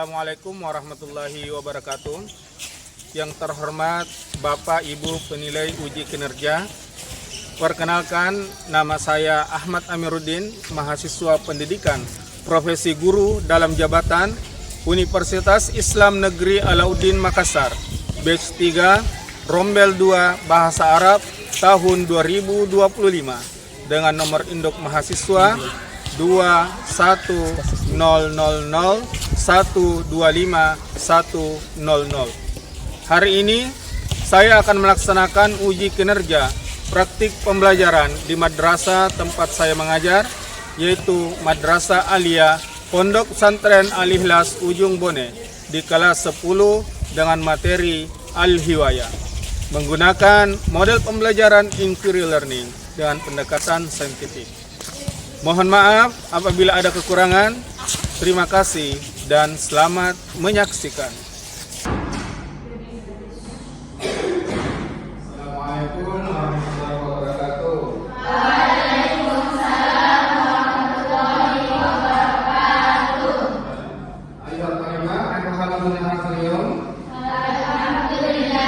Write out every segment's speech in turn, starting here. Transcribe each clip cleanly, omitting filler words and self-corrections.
Assalamualaikum warahmatullahi wabarakatuh. Yang terhormat Bapak Ibu penilai uji kinerja, perkenalkan nama saya Ahmad Amiruddin, mahasiswa pendidikan profesi guru dalam jabatan Universitas Islam Negeri Alauddin Makassar, batch 3, Rombel 2 Bahasa Arab tahun 2025 dengan nomor induk mahasiswa 21000125100. Hari ini saya akan melaksanakan uji kinerja praktik pembelajaran di madrasah tempat saya mengajar, yaitu Madrasah Alia Pondok Pesantren Al-Ikhlas Ujung Bone di kelas 10 dengan materi Al-Hiwaya, menggunakan model pembelajaran inquiry learning dengan pendekatan saintifik. Mohon maaf apabila ada kekurangan. Terima kasih dan selamat menyaksikan. Assalamualaikum warahmatullahi wabarakatuh. Waalaikumsalam warahmatullahi wabarakatuh. Ayuhal kalimah, alhamdulillah hasiliyum. Alhamdulillah.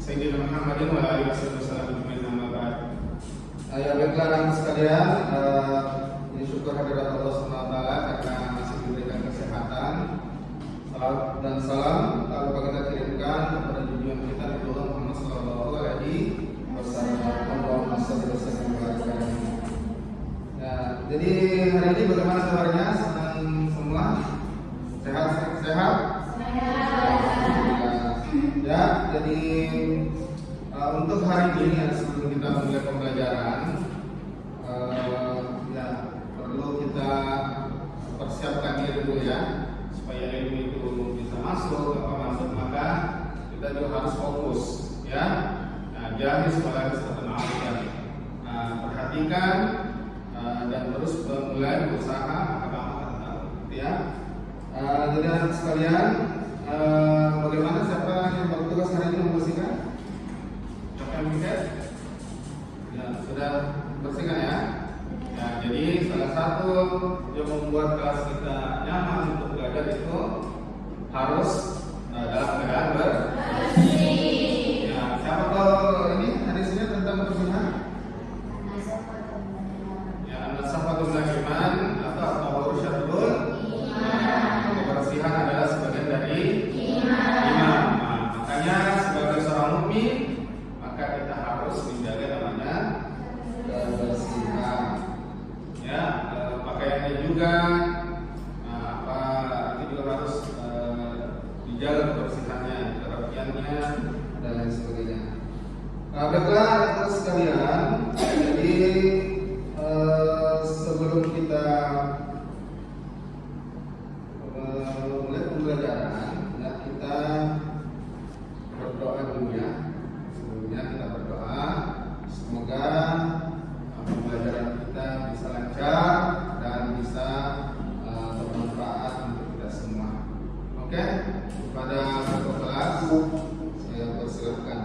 Sayyidina Muhammadin wa alihi wasallam. Ya baiklah anak sekalian, ini syukur hadirat Allah SWT karena masih diberikan kesehatan. Salam dan salam tak lupa kita kirimkan kepada junjungan kita Nabi Muhammad sallallahu alaihi wasallam. Allahumma shalli wa sallim wa barik alaihi. Ya, jadi hari ini bagaimana kabarnya? Senang semua? Sehat? Ya, jadi untuk hari ini sebelum kita mulai pembelajaran, ya perlu kita persiapkan diri dulu ya, supaya ilmu itu bisa masuk, maka kita juga harus fokus ya. Nah, jangan sekolah kesehatan perhatikan dan terus mulai berusaha ya. Jadi anak sekalian, bagaimana siapa yang bertugas hari ini membersihkan? Siapa yang bersihkan? Ya, sudah bersihkan ya. Ya, jadi salah satu yang membuat kelas kita nyaman untuk belajar itu harus dalam keadaan bersih. Ya, siapa tahu ini hadisnya tentang kebersihan? Ya, an-nasafatul iman atau at-tahuru syatrul iman. Kebersihan adalah sebagian dari iman. Nah, makanya sebagai seorang mukmin maka kita harus menjaga namanya kebersihan. Ya, pakaiannya juga ini juga harus dijaga kebersihannya, kerapiannya dan lain sebagainya. Baiklah teman sekalian, jadi sebelum kita mulai pembelajaran, ya, kita berdoa dulu ya. Sebelumnya kita berdoa semoga pembelajaran kita bisa lancar dan bisa bermanfaat untuk kita semua. Oke, kepada ketua kelas saya persilakan.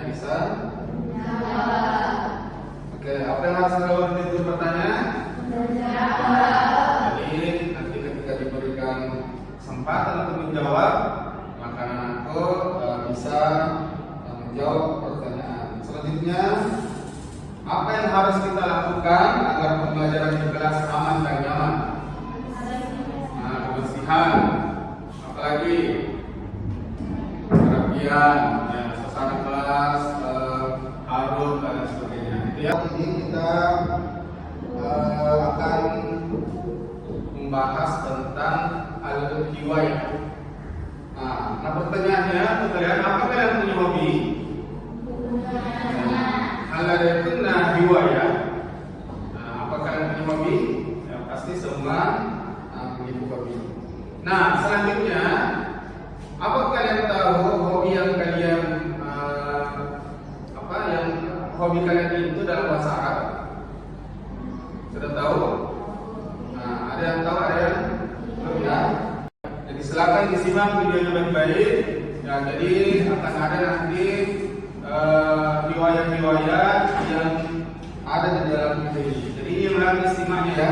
bisa? Oke, apa yang harus dilakukan itu bertanya? Jadi nanti ketika diberikan kesempatan untuk menjawab, maka anakku bisa menjawab pertanyaan. Selanjutnya, apa yang harus kita lakukan agar pembelajaran di kelas aman dan nyaman? Nah, kebersihan, apalagi kerapian, ya, suasana kelas, harum dan sebagainya. Itu ya. Ini kita akan membahas tentang al-hiwayah. Nah, pertanyaannya, kalian apa kalian punya hobi? Hal itu hiwayah. Apa kalian punya hobi? Ya, pasti semua punya hobi. Nah, selanjutnya, apa kalian tahu hobi yang kalian hobi kalian itu dalam bahasa Arab? Sudah tahu? Nah, ada yang tahu, ada yang belum ya? Jadi silakan disimak videonya baik-baik. Ya, jadi akan ada nanti riwayat-riwayat yang ada di dalam video ini. Jadi ini melalui simaknya ya.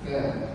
Oke.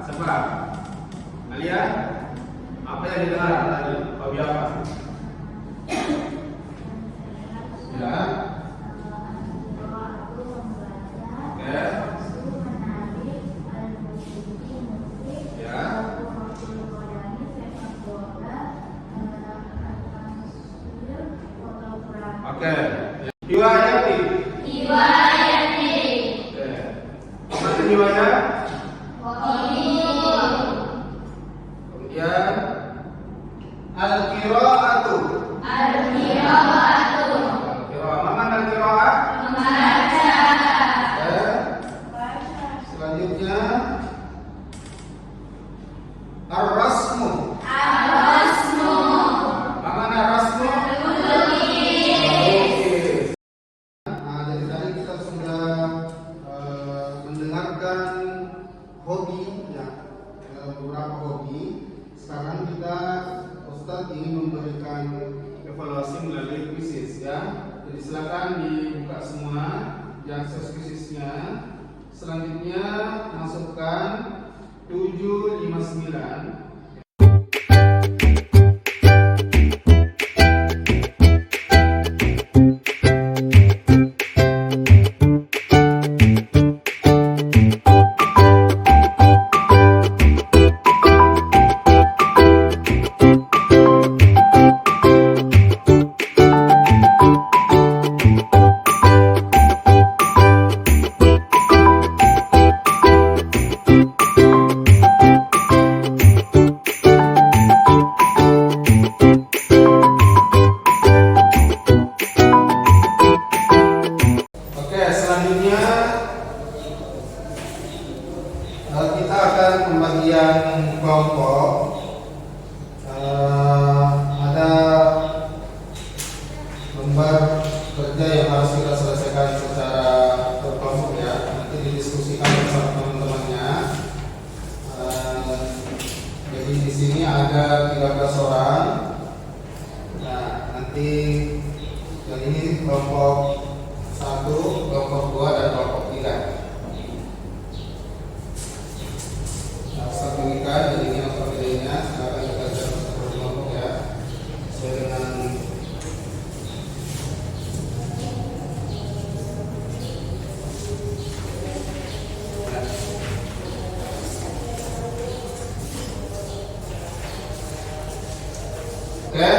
Coba, kalian apa yang didengar tadi? Hobi apa? Ya. Oke. Ya. Oke. Hiwayati. Hiwayati. Oke. Mana hiwaya? Qiyum. Kemudian al-qira'atu. Al-qira'atu. Al-qira'ah. Mana al-qira'ah? Membaca. Oke. Selanjutnya ar-rasmu. Ar-rasmu. Mana rasmu? Menulis. Nah, jadi tadi kita sudah mendengarkan hobi, ya, beberapa hobi. Sekarang kita Ustadz ingin memberikan evaluasi melalui kuisis, ya. Jadi silakan dibuka semua yang kuisisnya. Selanjutnya masukkan 759. Oke, selanjutnya kita akan pembagian kelompok. Ada lembar kerja yang harus kita selesaikan secara berkelompok, ya. Nanti didiskusikan bersama teman-temannya. Jadi di sini ada 13 orang. Nah, nanti yang ini kelompok 1, kelompok 2, dan kelompok 3. Nah, satu ikan, jadi ini apa bedanya? Silakan kita cari satu kelompok, ya, sesuai dengan Oke,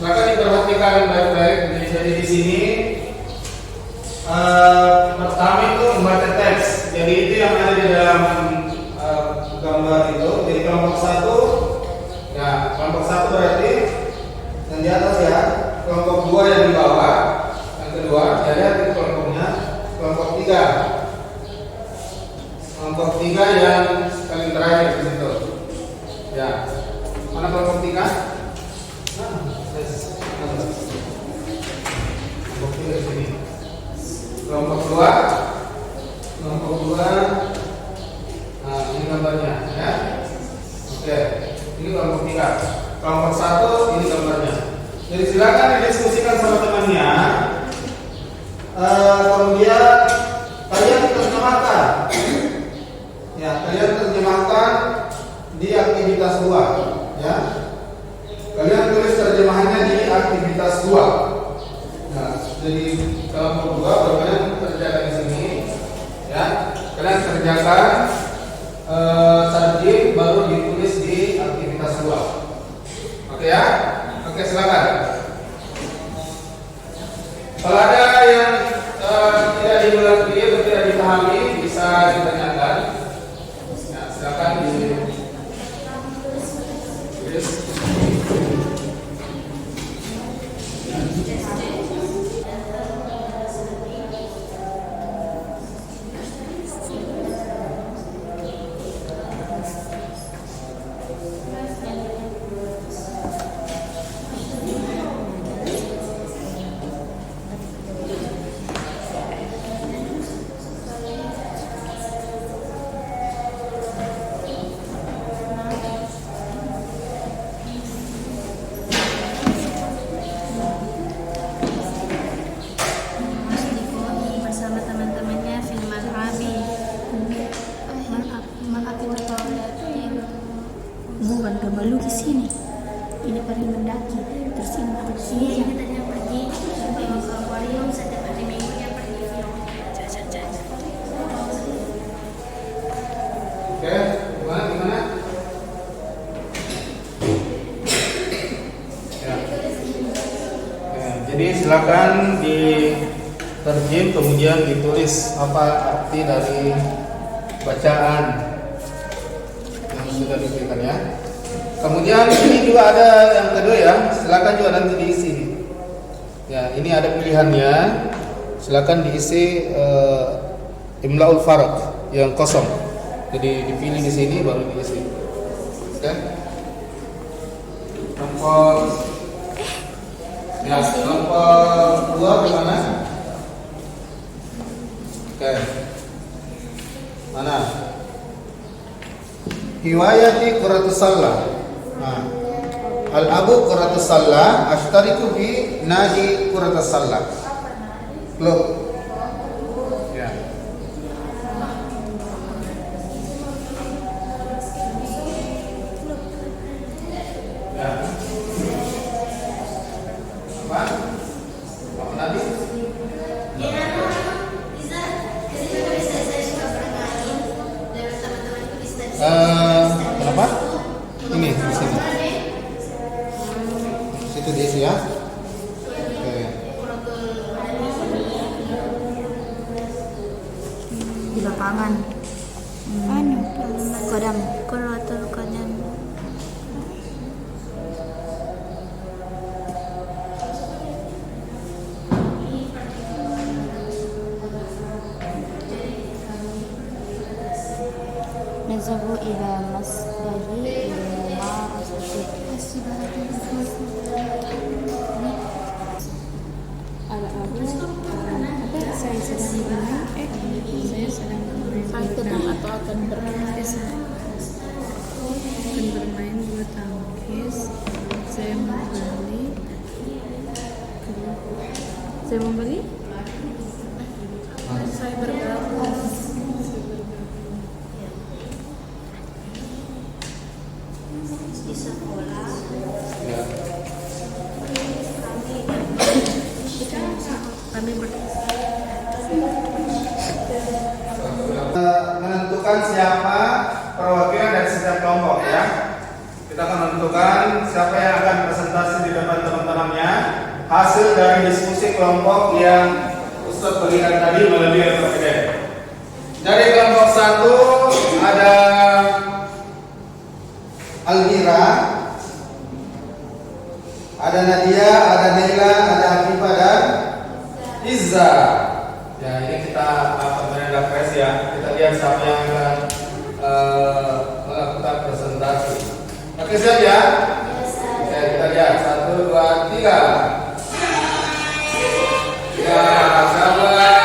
silakan diperhatikan baik-baik. Jadi di sini pertama itu membaca teks. Jadi itu yang ada di dalam gambar itu. Jadi kelompok 1, ya, kelompok 1 berarti yang di atas, ya. Kelompok 2 yang di bawah. Yang kedua, ya, lihat itu kelompoknya. Kelompok 3. Kelompok 3 yang paling terakhir di situ. Ya. Mana kelompok 3? Kelompok 3 di sini. Kelompok 2. Kelompok 2. Nah, ini gambarnya, ya. Oke. Ini kelompok 3. Kelompok 1, ini gambarnya. Jadi silakan didiskusikan sama temannya. Kemudian kalian terjemahkan. Ya, kalian terjemahkan di aktivitas 2, ya. Kalian tulis terjemahannya di aktivitas 2. Nah, jadi kelompok 2 kalian kerjakan di sini, ya. Kalian kerjakan target baru ditulis di aktivitas 2. Oke, ya. Oke, silakan. Kalau ada yang tidak dimengerti atau tidak dipahami bisa ditanyakan. Nah, silakan ditulis. Bukan gambar lukis ini. Ini paling mendaki. Terus ini kita pergi ke akuarium setiap hari minggunya pergi film. Oke, gimana? Ya. Jadi Jadi silakan diterjem kemudian ditulis apa arti dari bacaan yang sudah diberikan ya. Kemudian ini juga ada yang kedua ya, silakan juga nanti diisi. Ya, ini ada pilihannya. Silakan diisi imlaul farad yang kosong. Jadi dipilih di sini baru diisi. Oke. Nomor 2 di mana? Oke. Mana? Hiwayati quratus salah. Nah. Al-abu quratus salah, ashtariku bi nadi quratus salah. Klub. Ya. Ya. Apa? Apa tadi? Kenapa? Ini di sini. Situ diisi ya. Oke. Di lapangan. Kodam. Quratul kodam. Nazabu ila masdari mumarasati Al-abu saya sedang bermain atau akan bermain bulu tangkis. Saya membeli saya bergabung di sekolah. Ya. kami Menentukan siapa perwakilan dari setiap kelompok ya. Kita akan menentukan siapa yang akan presentasi di depan teman-temannya hasil dari diskusi kelompok yang Ustaz berikan tadi melalui RPD. Dari kelompok 1 ada Almira, ada Nadia, ada Nela, ada Afifah dan Izza. Ya, ini kita akan menanggapi ya. Kita lihat siapa yang akan melakukan presentasi. Oke, siap ya? Oke, kita lihat 1, 2, 3. Ya, sabar.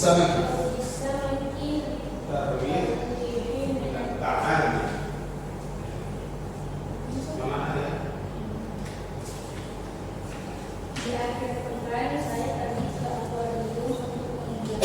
samaki. Tarwih dengan tangan. Mana ada? Di akhir pekan saya pergi ke akuarium untuk menginjak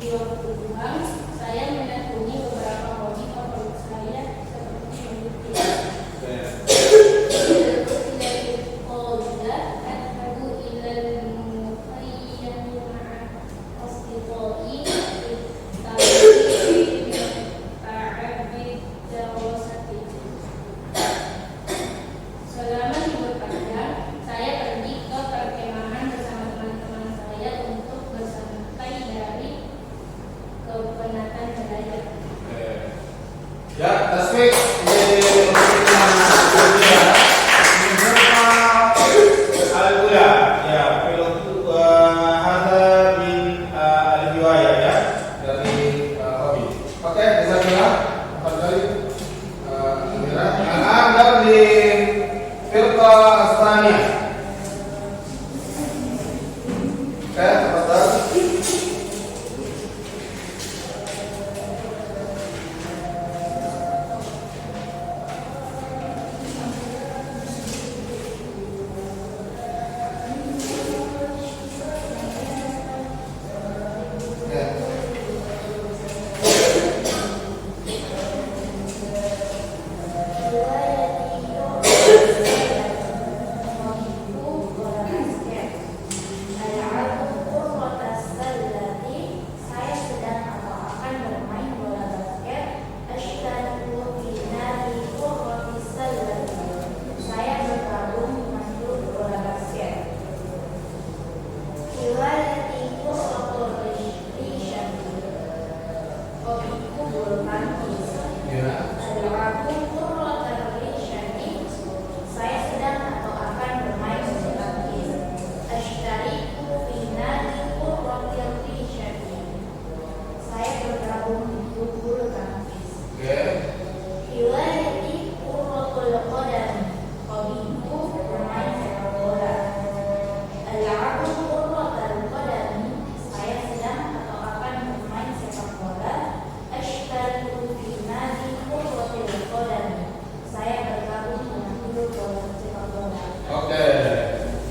Di waktu luang, saya menekuni beberapa hobi favorit saya seperti melukis. Selama libur panjang, saya pergi ke perkemahan bersama teman-teman saya untuk bersantai dari kepenatan belajar. Ya, tasbih. Al-ula, ya, pilot hadar min al-hiwaya ya, dari hobi. Oke, jazakallah. Fadhali. Al-an di firqa as-tsaniyah. Oke, fadhali.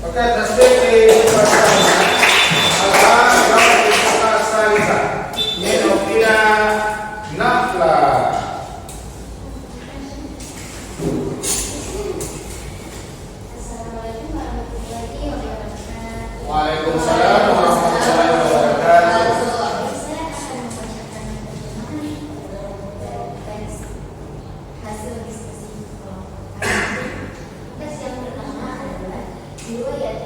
Oke, tasbih di pertama. Al-an di firqa as-salisah. Min uqila nafla. Assalamualaikum warahmatullahi wabarakatuh. Waalaikumsalam warahmatullahi wabarakatuh. Saya akan membacakan teks hasil diskusi kelompok. Teks yang pertama adalah riwayat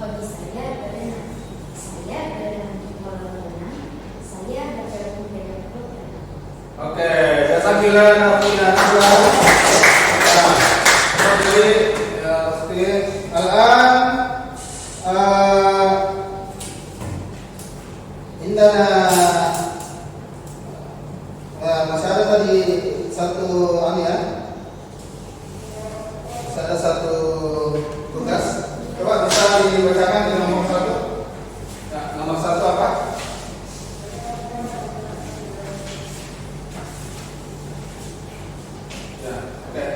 hobi saya berenang. Saya berenang di kolam renang. Saya bergabung dengan klub renang. Oke, jazakallah nafila nafla. Jadi, ya, pasti. Al-an, indana satu ya. Ada satu tugas. Coba bisa dibacakan di nomor 1. Nah, nomor 1 apa? Ya, oke.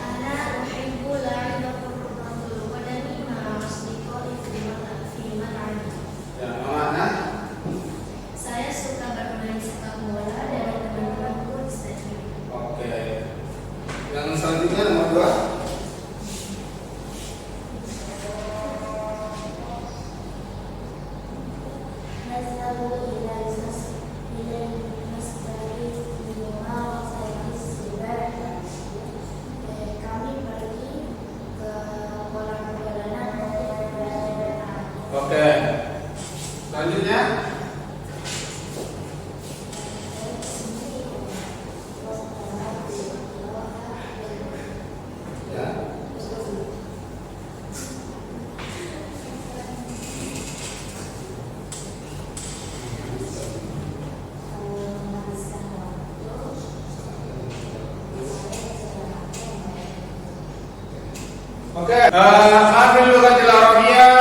Ana uhibbu la'ibatul qadami ma'a asdiqai fi mal'ab. Ya, mana? Saya suka bermain sepak bola dengan teman-temanku di stadion. Oke. Yang selanjutnya nomor 2. Nazhabu ila masjid kami pergi ke kolam perjalanan untuk berenang. Oke. Selanjutnya ya. Oke, ambil lughatil Arabiyah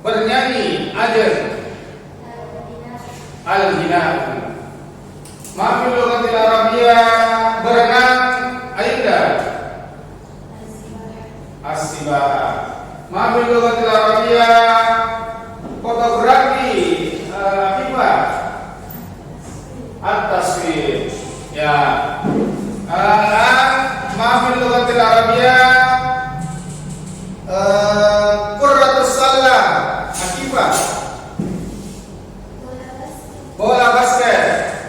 bernyanyi aja al-ghina. Ambil lughatil Arabiyah berenang ainda as-sibah. Ambil lughatil Arabiyah fotografi apa? At-taswir. Ya. Ambil lughatil Arabiyah Qurratus salah akibat bola basket,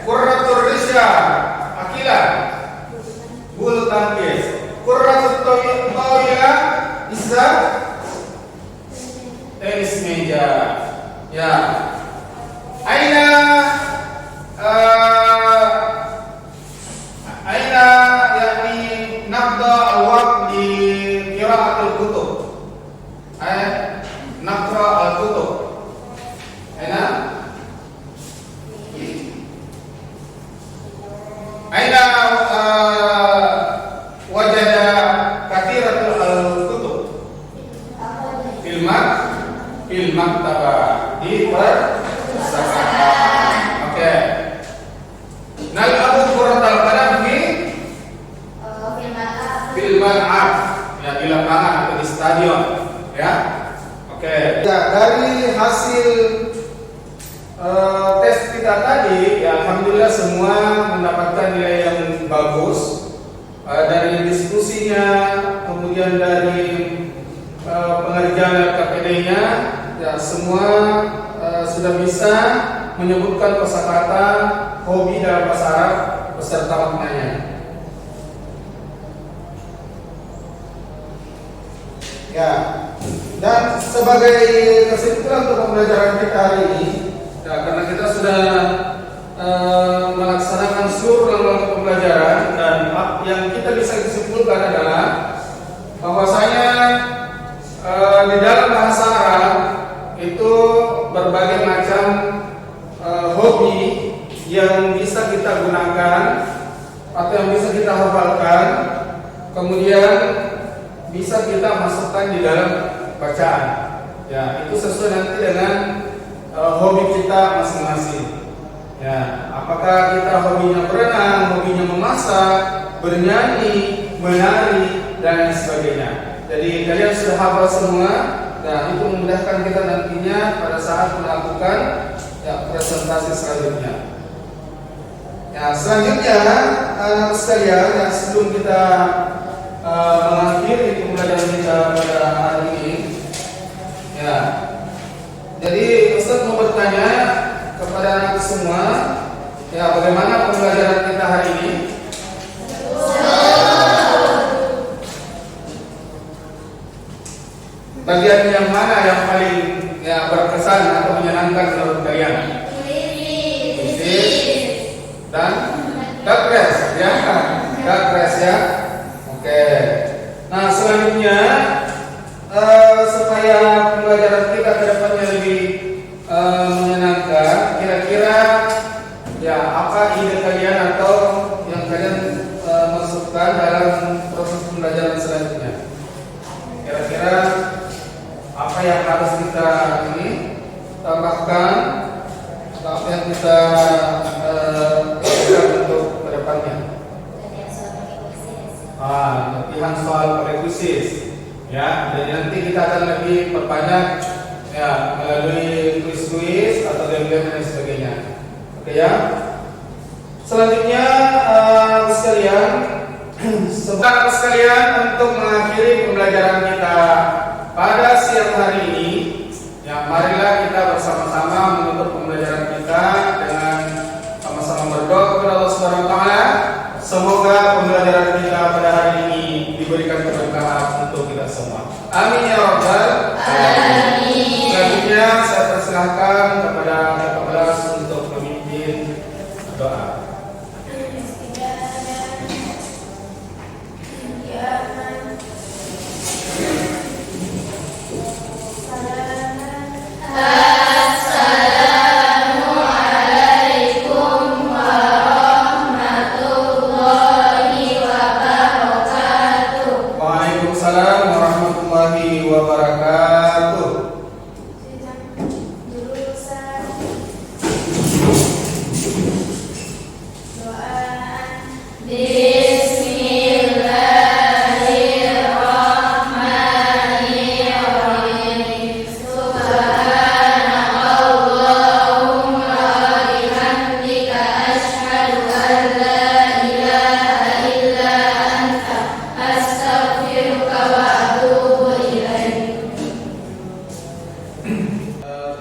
Qurratur risya akilah bulu tangkis, Qurratut tawila bisa tenis meja. Ya. Aina yakni nabda al-waqt di qira'atul kutub. Naqra al-kutub. Aina wajada kathiratul al-kutub. Fil maktabah di perpustakaan. Oke. Nal'abu kuratal qadam fil mal'ab. Ya, di lapangan atau di stadion, ya. Oke. Ya, dari hasil tes kita tadi, ya alhamdulillah semua mendapatkan nilai yang bagus. Dari diskusinya, kemudian dari pengerjaan KPD-nya, ya semua sudah bisa menyebutkan kosakata hobi dalam bahasa Arab beserta maknanya. Ya, dan sebagai kesimpulan untuk pembelajaran kita hari ini, ya, karena kita sudah melaksanakan seluruh rangkaian pembelajaran dan yang kita bisa kesimpulkan adalah bahwasanya di dalam bahasa Arab itu berbagai macam hobi yang bisa kita gunakan atau yang bisa kita hafalkan, kemudian bisa kita masukkan di dalam bacaan. Ya, itu sesuai nanti dengan hobi kita masing-masing. Ya, apakah kita hobinya berenang, hobinya memasak, bernyanyi, menari dan sebagainya. Jadi kalian sudah hafal semua, dan itu memudahkan kita nantinya pada saat melakukan presentasi selanjutnya. Ya, selanjutnya anak sekalian, ya, sebelum kita mengakhiri pembelajaran kita pada hari ini, ya, jadi Ustaz mau bertanya kepada anak semua, ya, bagaimana pembelajaran kita hari ini? Bagian yang mana yang paling berkesan atau menyenangkan menurut kalian? Dan Gapres, ya, Gapres, ya. Oke. Nah, selanjutnya supaya pembelajaran kita ke depannya lebih menyenangkan, kira-kira ya apa ide kalian atau yang kalian masukkan dalam proses pembelajaran selanjutnya? Kira-kira apa yang harus kita tambahkan atau apa yang kita lakukan untuk kedepannya? Latihan soal prekuisis, ya. Dan nanti kita akan lebih perbanyak, ya, melalui kuis-kuis atau game-game dan sebagainya. Oke ya. Selanjutnya sekalian, sebentar sekalian untuk mengakhiri pembelajaran kita pada siang hari ini, ya, marilah kita bersama-sama menutup pembelajaran kita dengan sama-sama berdoa kepada Allah Subhanahu wa taala. Semoga pembelajaran kita pada hari ini diberikan keberkahan untuk kita semua. Amin ya rabbal alamin. Selanjutnya saya persilahkan kepada Kakak Belas untuk memimpin doa. Waalaikumsalam warahmatullahi wabarakatuh.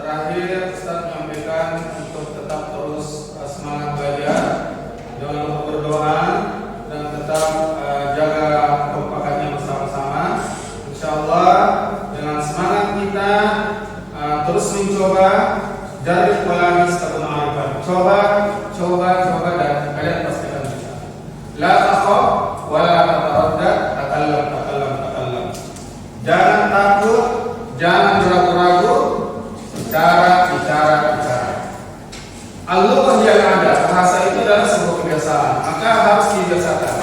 Terakhir Ustaz menyampaikan untuk tetap terus semangat belajar, jangan lupa berdoa dan tetap jaga kekompakannya bersama-sama. Insyaallah dengan semangat kita terus mencoba jarib wala mistabun arifan. Coba dan kalian pasti akan bisa. La takhaf wala tataraddad, takallam. Jangan takut, jangan ragu-ragu. Bicara. Al-lughah yang ada, bahasa itu adalah sebuah kebiasaan, maka harus dibiasakan.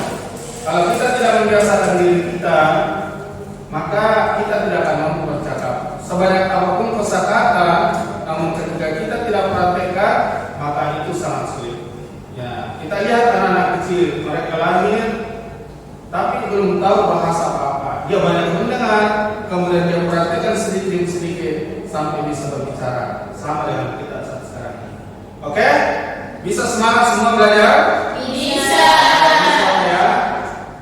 Kalau kita tidak membiasakan diri kita, maka kita tidak akan mampu bercakap. Sebanyak apapun kosakata, namun ketika kita tidak praktekkan, maka itu sangat sulit. Ya, kita lihat anak-anak kecil, mereka lahir tapi belum tahu bahasa apa-apa. Dia banyak mendengar, kemudian dia praktekkan sedikit sampai bisa berbicara. Sama dengan kita saat sekarang ini. Oke? Bisa semangat semua belajar? Bisa. Ya.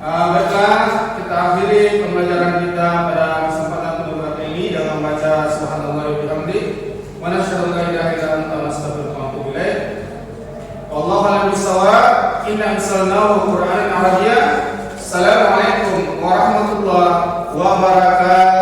Baiklah, kita akhiri pembelajaran kita pada kesempatan kedua ini dengan membaca subhanallah wa bihamdi wa nasyhadu an la ilaha illa anta nastaghfiruka wa natubu ilaik. Wallahu a'lam bissawab. Inna anzalnahu Qur'anan Arabiyyan. Assalamualaikum warahmatullahi wabarakatuh.